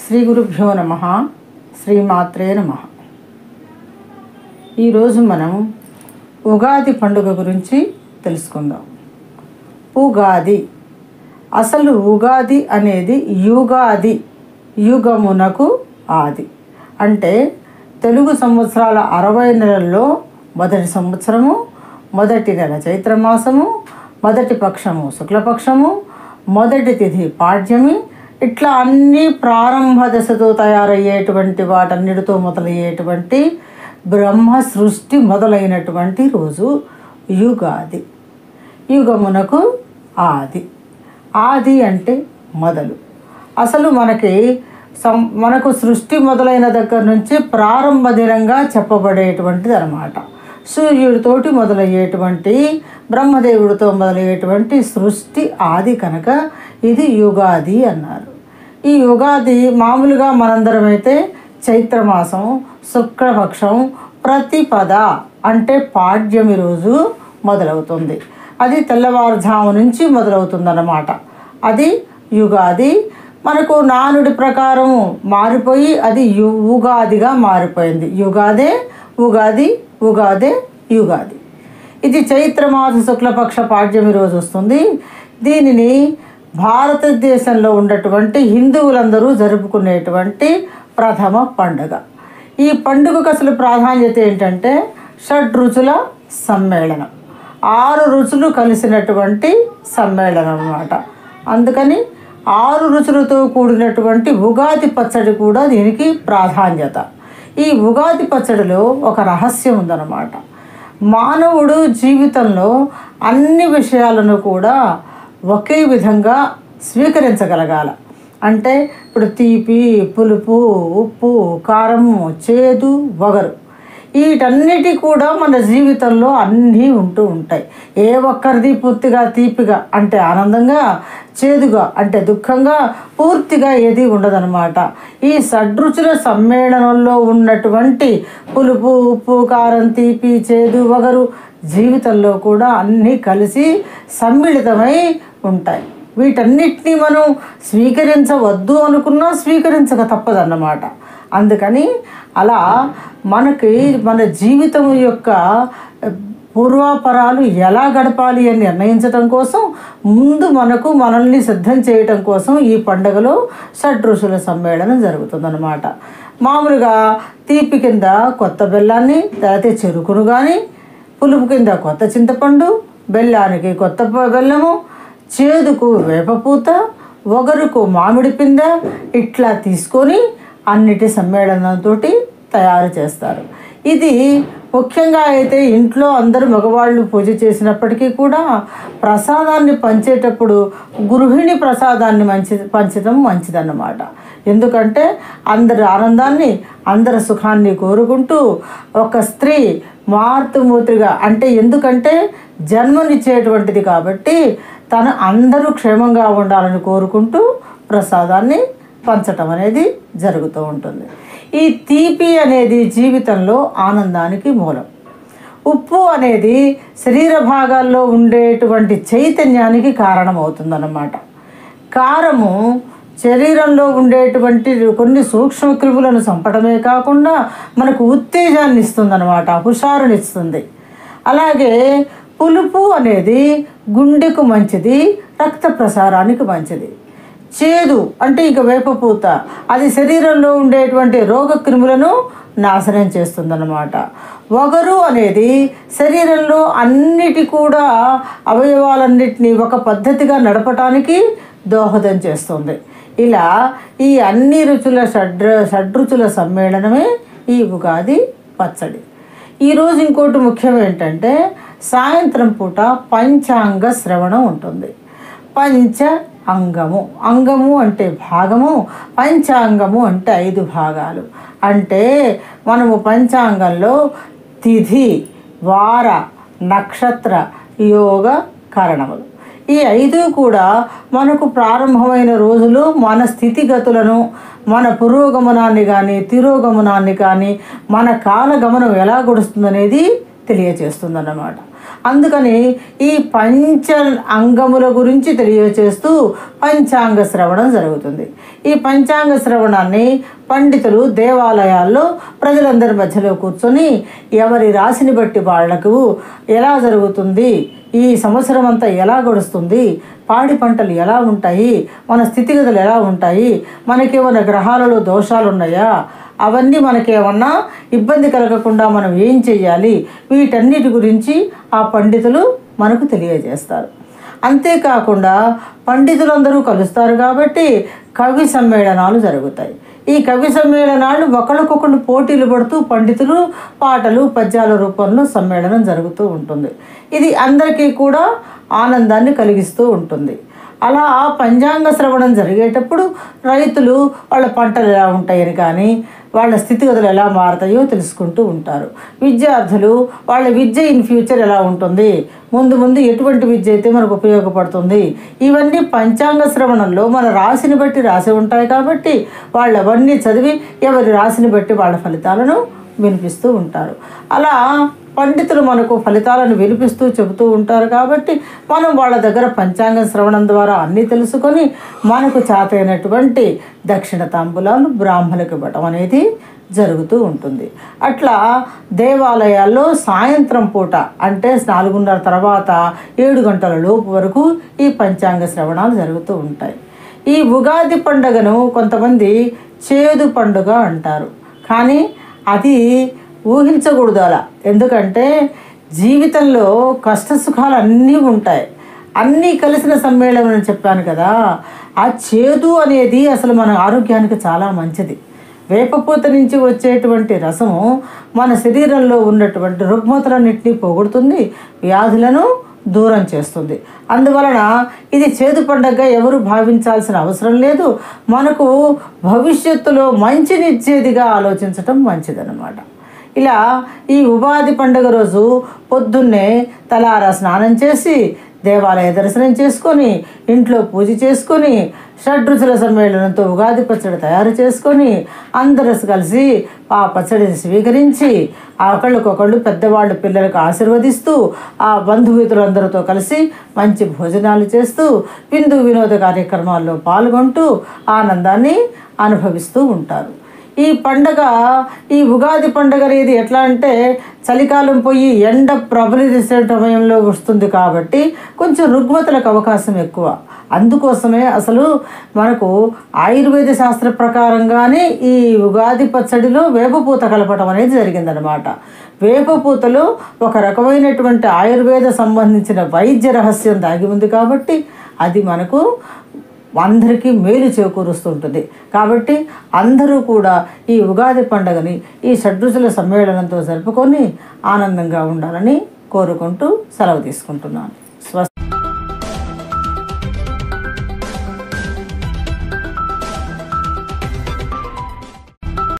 శ్రీ గురుభ్యో నమః. శ్రీమాత్రే నమః. ఈరోజు మనం ఉగాది పండుగ గురించి తెలుసుకుందాం. ఉగాది అసలు ఉగాది అనేది యుగాది, యుగమునకు ఆది. అంటే తెలుగు సంవత్సరాల 60 నెలల్లో మొదటి సంవత్సరము, మొదటి నెల చైత్రమాసము, మొదటి పక్షము శుక్లపక్షము, మొదటి తిథి పాడ్యమి, ఇట్లా అన్ని ప్రారంభ దశతో తయారయ్యేటువంటి వాటన్నిటితో మొదలయ్యేటువంటి బ్రహ్మ సృష్టి మొదలైనటువంటి రోజు యుగాది. యుగమునకు ఆది. ఆది అంటే మొదలు. అసలు మనకు సృష్టి మొదలైన దగ్గర నుంచి ప్రారంభ దినంగా చెప్పబడేటువంటిది అన్నమాట. సూర్యుడితోటి మొదలయ్యేటువంటి, బ్రహ్మదేవుడితో మొదలయ్యేటువంటి సృష్టి ఆది కనుక ఇది యుగాది అన్నారు. ఈ యుగాది మామూలుగా మనందరం అయితే చైత్రమాసం శుక్లపక్షం ప్రతిపద అంటే పాడ్యమి రోజు మొదలవుతుంది. అది తెల్లవారుజాము నుంచి మొదలవుతుందన్నమాట. అది యుగాది. మనకు నానుడి ప్రకారం మారిపోయి అది ఉగాదిగా మారిపోయింది. యుగాదే ఉగాది, ఉగాదే యుగాది. ఇది చైత్రమాస శుక్లపక్ష పాడ్యమి రోజు వస్తుంది. దీనిని భారతదేశంలో ఉన్నటువంటి హిందువులందరూ జరుపుకునేటువంటి ప్రథమ పండుగ. ఈ పండుగకు అసలు ప్రాధాన్యత ఏంటంటే షడ్రుచుల సమ్మేళనం, 6 రుచులు కలిసినటువంటి సమ్మేళనం అన్నమాట. అందుకని 6 రుచులతో కూడినటువంటి ఉగాది పచ్చడి కూడా దీనికి ప్రాధాన్యత. ఈ ఉగాది పచ్చడిలో ఒక రహస్యం ఉందన్నమాట. మానవుడు జీవితంలో అన్ని విషయాలను కూడా ఒకే విధంగా స్వీకరించగలగాల. అంటే ఇప్పుడు తీపి, పులుపు, ఉప్పు, కారము, చేదు, వగరు, వీటన్నిటి కూడా మన జీవితంలో అన్నీ ఉంటూ ఉంటాయి. ఏ ఒక్కరిది పూర్తిగా తీపిగా అంటే ఆనందంగా, చేదుగా అంటే దుఃఖంగా, పూర్తిగా ఏది ఉండదన్నమాట. ఈ షడ్రుచుల సమ్మేళనంలో ఉన్నటువంటి పులుపు, ఉప్పు, కారం, తీపి, చేదు, వగరు జీవితంలో కూడా అన్నీ కలిసి సమ్మిళితమై ఉంటాయి. వీటన్నిటినీ మనం స్వీకరించవద్దు అనుకున్నా స్వీకరించక తప్పదన్నమాట. అందుకని అలా మన జీవితం యొక్క పూర్వాపరాలు ఎలా గడపాలి అని నిర్ణయించడం కోసం ముందు మనల్ని సిద్ధం చేయటం కోసం ఈ పండుగలో షడ్రుచుల సమ్మేళనం జరుగుతుందన్నమాట. మామూలుగా తీపి కింద కొత్త బెల్లాన్ని, లేకపోతే చెరుకును కానీ, పులుపు కింద కొత్త చింతపండు, బెల్లానికి కొత్త బెల్లము, చేదుకు వేపపూత, వగరుకు మామిడి పింద, ఇట్లా తీసుకొని అన్నిటి సమ్మేళనంతో తయారు చేస్తారు. ఇది ముఖ్యంగా అయితే ఇంట్లో అందరూ మగవాళ్ళు పూజ చేసినప్పటికీ కూడా ప్రసాదాన్ని పంచేటప్పుడు గృహిణి ప్రసాదాన్ని పంచడం మంచిదన్నమాట. ఎందుకంటే అందరి ఆనందాన్ని, అందరి సుఖాన్ని కోరుకుంటూ ఒక స్త్రీ మార్తుమూర్తిగా ఎందుకంటే జన్మనిచ్చేటువంటిది కాబట్టి తను అందరూ క్షేమంగా ఉండాలని కోరుకుంటూ ప్రసాదాన్ని పంచటం అనేది జరుగుతూ ఉంటుంది. ఈ తీపి అనేది జీవితంలో ఆనందానికి మూలం. ఉప్పు అనేది శరీర భాగాల్లో ఉండేటువంటి చైతన్యానికి కారణమవుతుందన్నమాట. కారము శరీరంలో ఉండేటువంటి కొన్ని సూక్ష్మక్రిములను చంపడమే కాకుండా మనకు ఉత్తేజాన్ని ఇస్తుందన్నమాట, హుషారునిస్తుంది. అలాగే పులుపు అనేది గుండెకు మంచిది, రక్త ప్రసారానికి మంచిది. చేదు అంటే వేపపూత, అది శరీరంలో ఉండేటువంటి రోగక్రిములను నాశనం చేస్తుందన్నమాట. వగరు అనేది శరీరంలో అన్నిటి కూడా అవయవాలన్నిటినీ ఒక పద్ధతిగా నడపటానికి దోహదం చేస్తుంది. ఇలా ఈ అన్ని రుచుల షడ్రుచుల సమ్మేళనమే ఈ ఉగాది పచ్చడి. ఈరోజు ఇంకోటి ముఖ్యం ఏంటంటే సాయంత్రం పూట పంచాంగ శ్రవణం ఉంటుంది. అంగము అంటే భాగము, పంచాంగము అంటే 5 భాగాలు. అంటే మనము పంచాంగంలో తిథి, వార, నక్షత్ర, యోగ, కరణములు ఈ 5 కూడా మనకు ప్రారంభమైన రోజులు మన స్థితిగతులను, మన పురోగమనాన్ని కానీ తిరోగమనాన్ని కానీ, మన కాలగమనం ఎలా గడుస్తుందనేది తెలియచేస్తుందన్నమాట. అందుకని ఈ పంచ అంగముల గురించి తెలియచేస్తూ పంచాంగ శ్రవణం జరుగుతుంది. ఈ పంచాంగ శ్రవణాన్ని పండితులు దేవాలయాల్లో ప్రజలందరి మధ్యలో కూర్చొని ఎవరి రాశిని బట్టి వాళ్లకు ఎలా జరుగుతుంది, ఈ సంవత్సరం అంతా ఎలా గడుస్తుంది, పాడి పంటలు ఎలా ఉంటాయి, మన స్థితిగతులు ఎలా ఉంటాయి, మనకేమైనా గ్రహాలలో దోషాలు ఉన్నాయా, అవన్నీ మనకేమన్నా ఇబ్బంది కలగకుండా మనం ఏం చెయ్యాలి, వీటన్నిటి గురించి ఆ పండితులు మనకు తెలియజేస్తారు. అంతేకాకుండా పండితులందరూ కలుస్తారు కాబట్టి కవి సమ్మేళనాలు జరుగుతాయి. ఈ కవి సమ్మేళనాలు ఒకరికొకరు పోటీలు పడుతూ పండితులు పాటలు పద్యాల రూపంలో సమ్మేళనం జరుగుతూ ఉంటుంది. ఇది అందరికీ కూడా ఆనందాన్ని కలిగిస్తూ ఉంటుంది. అలా పంచాంగ శ్రవణం జరిగేటప్పుడు రైతులు వాళ్ళ పంటలు ఎలా ఉంటాయని కానీ వాళ్ళ స్థితిగతులు ఎలా మారుతాయో తెలుసుకుంటూ ఉంటారు. విద్యార్థులు వాళ్ళ విద్య ఇన్ ఫ్యూచర్ ఎలా ఉంటుంది, ముందు ముందు ఎటువంటి విద్య అయితే మనకు ఉపయోగపడుతుంది, ఇవన్నీ పంచాంగ శ్రవణంలో మన రాశిని బట్టి రాసి ఉంటాయి కాబట్టి వాళ్ళు అవన్నీ చదివి ఎవరి రాశిని బట్టి వాళ్ళ ఫలితాలను వినిపిస్తూ ఉంటారు. అలా పండితులు మనకు ఫలితాలను వినిపిస్తూ చెబుతూ ఉంటారు కాబట్టి మనం వాళ్ళ దగ్గర పంచాంగ శ్రవణం ద్వారా అన్నీ తెలుసుకొని మనకు చేతైనటువంటి దక్షిణ తాంబూలాలు బ్రాహ్మణులకు ఇవ్వటం అనేది జరుగుతూ ఉంటుంది. అట్లా దేవాలయాల్లో సాయంత్రం పూట అంటే 4:30 తర్వాత 7 గంటల లోపు వరకు ఈ పంచాంగ శ్రవణాలు జరుగుతూ ఉంటాయి. ఈ ఉగాది పండుగను కొంతమంది చేదు పండుగ అంటారు, కానీ అది ఊహించకూడదు అలా. ఎందుకంటే జీవితంలో కష్ట సుఖాలు అన్నీ ఉంటాయి, అన్నీ కలిసిన సమ్మేళనం అని చెప్పాను కదా. ఆ చేదు అనేది అసలు మన ఆరోగ్యానికి చాలా మంచిది. వేపపూత నుంచి వచ్చేటువంటి రసము మన శరీరంలో ఉన్నటువంటి రుగ్మతలన్నింటినీ పోగొడుతుంది, వ్యాధులను దూరం చేస్తుంది. అందువలన ఇది చేదు పండుగగా ఎవరు భావించాల్సిన అవసరం లేదు. మనకు భవిష్యత్తులో మంచినిచ్చేదిగా ఆలోచించటం మంచిదన్నమాట. ఇలా ఈ ఉగాది పండుగ రోజు పొద్దున్నే తలారా స్నానం చేసి దేవాలయ దర్శనం చేసుకొని ఇంట్లో పూజ చేసుకొని షడ్రుచుల సమ్మేళనంతో ఉగాది పచ్చడి తయారు చేసుకొని అందరూ కలిసి ఆ పచ్చడిని స్వీకరించి ఒకళ్ళకొకళ్ళు పెద్దవాళ్ళు పిల్లలకు ఆశీర్వదిస్తూ ఆ బంధుమిత్రులందరితో కలిసి మంచి భోజనాలు చేస్తూ విందు వినోద కార్యక్రమాల్లో పాల్గొంటూ ఆనందాన్ని అనుభవిస్తూ ఉంటారు. ఈ పండగ ఈ ఉగాది పండుగ అనేది ఎట్లా అంటే చలికాలం పోయి ఎండ ప్రబలిసే సమయంలో వస్తుంది కాబట్టి కొంచెం రుగ్మతలకు అవకాశం ఎక్కువ. అందుకోసమే అసలు మనకు ఆయుర్వేద శాస్త్ర ప్రకారంగానే ఈ ఉగాది పచ్చడిలో వేపపూత కలపడం అనేది జరిగిందనమాట. వేపపూతలో ఒక రకమైనటువంటి ఆయుర్వేద సంబంధించిన వైద్య రహస్యం దాగి ఉంది కాబట్టి అది మనకు అందరికీ మేలు చేకూరుస్తుంటుంది. కాబట్టి అందరూ కూడా ఈ ఉగాది పండుగని ఈ షడ్రుచుల సమ్మేళనంతో జరుపుకొని ఆనందంగా ఉండాలని కోరుకుంటూ సెలవు తీసుకుంటున్నాను.